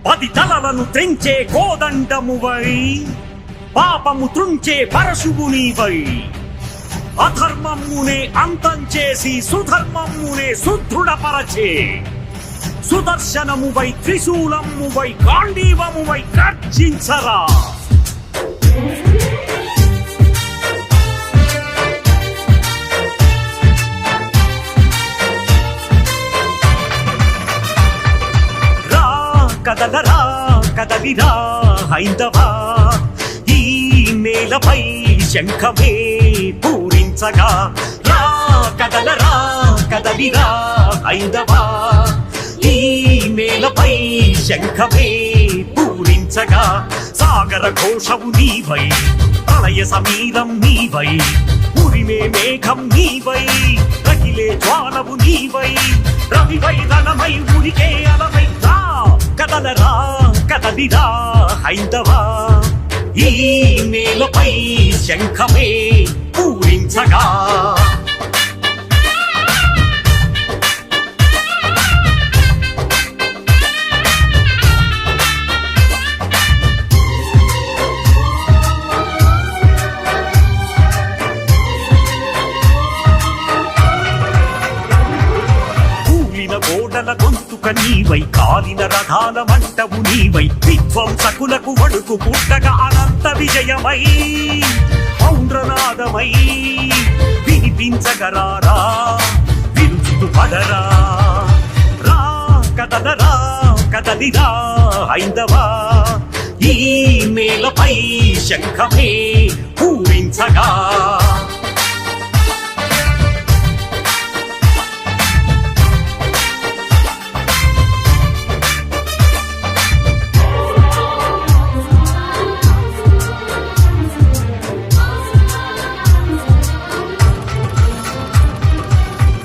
పది తలలను త్రెంచే కోదండమువై పాపము త్రుంచే పరశువు నీవై అధర్మమునే అంతం చేసి సుధర్మమునే సుదృఢపరచే సుదర్శనమువై త్రిశూలమువై గాంధీవమువై గర్జించరా. కదలరా కదలిరా హైందవా, ఈ నేలపై శంఖమే పూరించగా. రా కదలరా కదలిరా హైందవా, ఈ నేలపై శంఖమే పూరించగా. సాగర ఘోషవు నీవై, ప్రళయ సమీరం నీవై, ఉరిమే మేఘం నీవై, రగిలే జ్వాలవు నీవై, రవివై రణమై ఉరికే అలవై. కదలరా కదలిరా హైందవా, ఈ నేలపై శంఖమే పూరించగా. గోడల గొంతుక నీవై, కాలిన రథాల మంటవు నీవై, విధ్వంసకులకు వణుకు పుట్టగా అనంత విజయమై పౌండ్రనాదమై వినిపించగరారా విరుచుతు పడరా. రా కదలరా కదలిరా హైందవా, ఈ నేలపై శంఖమే పూరించగా.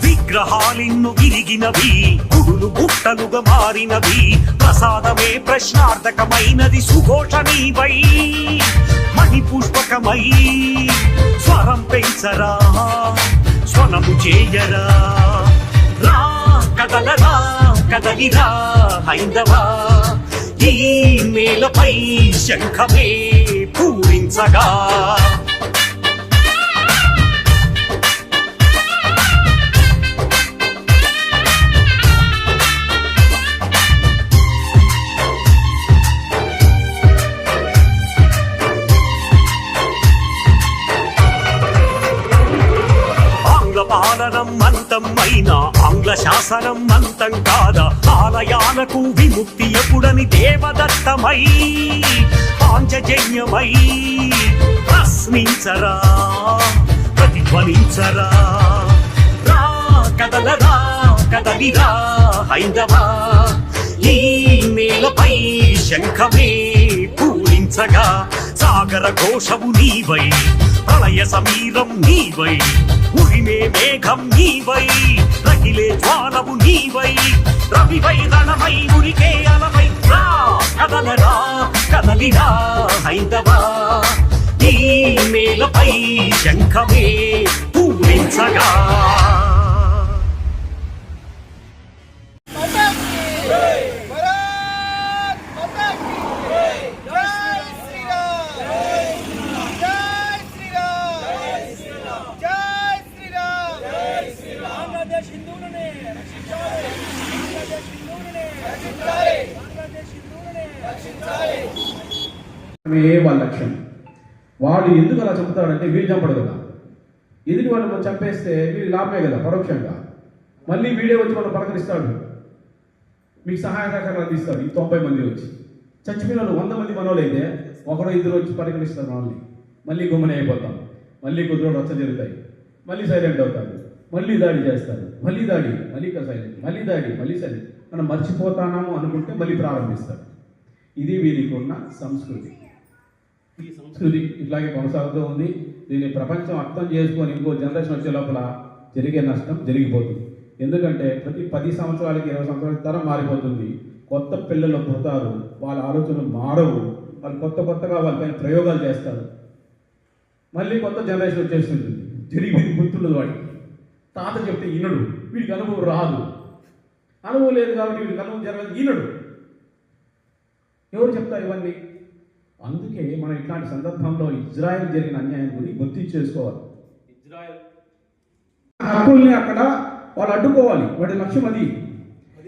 విగ్రహాలిన్ను విరిగినవి, గుడులు గుట్టలుగా మారినవి, ప్రసాదమే ప్రశ్నార్థకమైనది సుఘోష నీవై, మణిపుష్పకమై స్వరం పెంచరా స్వనము చేయరా. రా కదలరా కదలిరా హైందవా, ఈ నేలపై శంఖమే పూరించగా. పాలనం అంతం అయినా ఆంగ్ల శాసనం అంతం కాదా. ఆలయాలకు విముక్తి ఎప్పుడని దేవదత్తమై పాంచజన్యమై ప్రశ్నించరా ప్రతిధ్వనించరా. రా కదలరా కదలిరా హైందవా, ఈ నేలపై శంఖమే పూరించగా. సాగర ఘోషవు నీవై, ప్రళయ సమీరం నీవై, ఉరిమే మేఘం నీవై, రగిలే జ్వాలవు నీవై, రవివై రణమై ఉరికే అలవై. రా కదలరా కదలిరా హైందవా, ఈ నేలపై శంఖమే పూరించగా. వాళ్ళ లక్ష్యం. వాడు ఎందుకు అలా చెప్తాడంటే వీళ్ళు చంపడు కదా, ఎదుటి వాళ్ళు మనం చంపేస్తే వీళ్ళు లాభమే కదా పరోక్షంగా. మళ్ళీ వీడియో వచ్చి మనం పలకరిస్తాడు, మీకు సహాయ సహకారాలు అందిస్తాడు. ఈ 90 మంది వచ్చి చచ్చిపోయిన 100 మంది మనోళ్ళు అయితే ఒకరో ఇద్దరు వచ్చి పలకరిస్తారు మనల్ని. మళ్ళీ గుమ్మని అయిపోతాం, మళ్ళీ కొద్ది రోజులు రచ్చ జరుగుతాయి, మళ్ళీ సైలెంట్ అవుతారు, మళ్ళీ దాడి చేస్తారు, మళ్ళీ దాడి, మళ్ళీ సైలెంట్, మళ్ళీ దాడి, మళ్ళీ సైలెంట్. మనం మర్చిపోతానాము అనుకుంటే మళ్ళీ ప్రారంభిస్తారు. ఇది వీరికి ఉన్న సంస్కృతి. ఈ సంస్కృతి ఇట్లాగే కొనసాగుతూ ఉంది. దీన్ని ప్రపంచం అర్థం చేసుకొని ఇంకో జనరేషన్ వచ్చే లోపల జరిగే నష్టం జరిగిపోతుంది. ఎందుకంటే ప్రతి 10 సంవత్సరాలకి 20 సంవత్సరాలకి తరం మారిపోతుంది. కొత్త పిల్లలు పుడతారు, వాళ్ళ ఆలోచనలు మారవు, వాళ్ళు కొత్తగా వాళ్ళపైన ప్రయోగాలు చేస్తారు. మళ్ళీ కొత్త జనరేషన్ వచ్చేస్తుంది, జరిగింది గుర్తుండదు వాడికి. తాత చెప్తే ఈనడు, వీడికి అనుభవం రాదు, అనుభవం లేదు కాబట్టి వీడికి అనుభవం జరగదు ఈనడు. ఎవరు చెప్తారు ఇవన్నీ? అందుకే మనం ఇట్లాంటి సందర్భంలో ఇజ్రాయెల్ జరిగిన అన్యాయం గురించి గుర్తించేసుకోవాలి. ఇజ్రాయెల్ హక్కుల్ని అక్కడ వాళ్ళు అడ్డుకోవాలి. వాడి లక్ష్యం అది.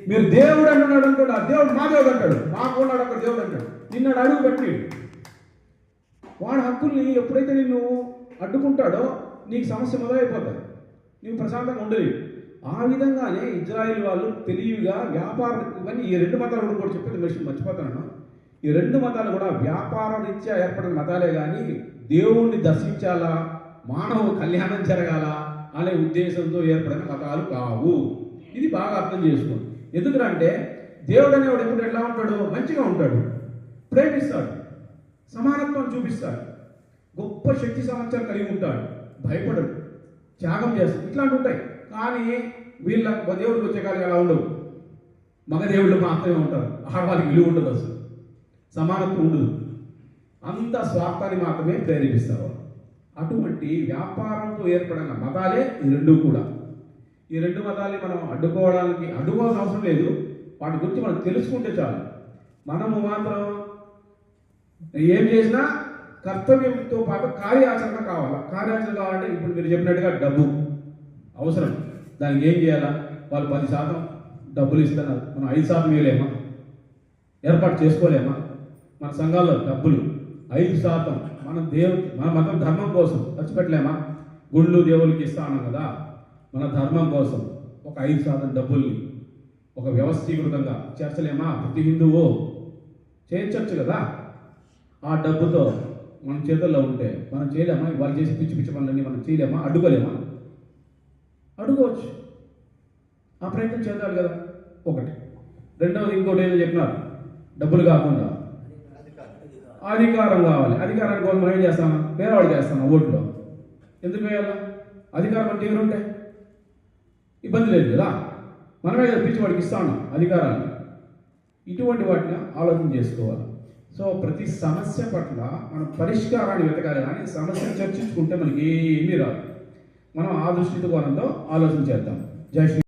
మీరు దేవుడు అంటున్నాడు అనుకోండి, ఆ దేవుడు మా దేవుడు అంటాడు, మాకు ఉన్నాడు అక్కడ దేవుడు అంటాడు, నిన్నాడు అడుగు పెట్టి వాడి హక్కుల్ని ఎప్పుడైతే నిన్ను అడ్డుకుంటాడో నీకు సమస్య మొదలైపోతుంది, నీవు ప్రశాంతంగా ఉండలేవు. ఆ విధంగానే ఇజ్రాయిల్ వాళ్ళు తెలివిగా వ్యాపారం, ఇవన్నీ ఈ రెండు మతాలు కూడా చెప్పేది విషయం మర్చిపోతాను. ఈ రెండు మతాలు కూడా వ్యాపార రీత్యా ఏర్పడిన మతాలే కానీ దేవుణ్ణి దర్శించాలా, మానవ కళ్యాణం జరగాల అనే ఉద్దేశంతో ఏర్పడిన మతాలు కావు. ఇది బాగా అర్థం చేసుకోండి. ఎందుకంటే దేవుడు అనేవాడు ఎప్పుడు ఎట్లా ఉంటాడు? మంచిగా ఉంటాడు, ప్రేమిస్తాడు, సమానత్వం చూపిస్తాడు, గొప్ప శక్తి సామర్థ్యాలు కలిగి ఉంటాడు, భయపడడు, త్యాగం చేస్తాడు, ఇట్లాంటి ఉంటాయి. కానీ వీళ్ళ దేవుడికి వచ్చే కాలం అలా ఉండవు. మగ దేవుళ్ళు మాత్రమే ఉంటారు, ఆడవాళ్ళకి విలువ ఉండదు, అసలు సమానత్వం ఉండదు, అంత స్వార్థాన్ని మాత్రమే ప్రేరేపిస్తారు. అటువంటి వ్యాపారంతో ఏర్పడిన మతాలే ఈ రెండు కూడా. ఈ రెండు మతాల్ని మనం అడ్డుకోవాల్సిన అవసరం లేదు. వాటి గురించి మనం తెలుసుకుంటే చాలు. మనము మాత్రం ఏం చేసినా కర్తవ్యంతో పాటు కార్యాచరణ కావాలి. కార్యాచరణ కావాలంటే ఇప్పుడు మీరు చెప్పినట్టుగా డబ్బు అవసరం. దానికి ఏం చేయాలా? వాళ్ళు 10% డబ్బులు ఇస్తున్నారు, మనం 5% వేయలేమా? ఏర్పాటు చేసుకోలేమా? మన సంఘాల్లో డబ్బులు 5% మన మతం ధర్మం కోసం ఖర్చు పెట్టలేమా? గుళ్ళు దేవుళ్ళకి ఇస్తా ఉన్నాం కదా, మన ధర్మం కోసం ఒక 5% డబ్బుల్ని ఒక వ్యవస్థీకృతంగా చేర్చలేమా? ప్రతి హిందువు చేర్చచ్చు కదా. ఆ డబ్బుతో మన చేతుల్లో ఉంటే మనం చేయలేమా? వాళ్ళు చేసి పిచ్చి పిచ్చి పనులన్నీ మనం చేయలేమా? అడ్డుకోలేమా? అడ్డుకోవచ్చు. ఆ ప్రయత్నం చేద్దాం కదా. ఒకటి. రెండవది ఇంకోటి ఏదో చెప్పినారు, డబ్బులు కాకుండా అధికారం కావాలి. అధికారానికి కోసం మనం ఏం చేస్తాం? వేరేవాడు చేస్తాం ఓట్లో. ఎందుకు వేయాలా? అధికారం అంటే ఎవరు ఉంటాయి? ఇబ్బంది లేదు కదా, మనమే పిచ్చివాడికి ఇస్తా ఉన్నాం అధికారాన్ని. ఇటువంటి వాటిని ఆలోచన చేసుకోవాలి. సో ప్రతి సమస్య పట్ల మనం పరిష్కారాన్ని వెతకాలి, కానీ సమస్యను చర్చించుకుంటే మనకి ఏమీ రాదు. మనం ఆ దృష్టితో కోణంతో ఆలోచన చేద్దాం. జై శ్రీ.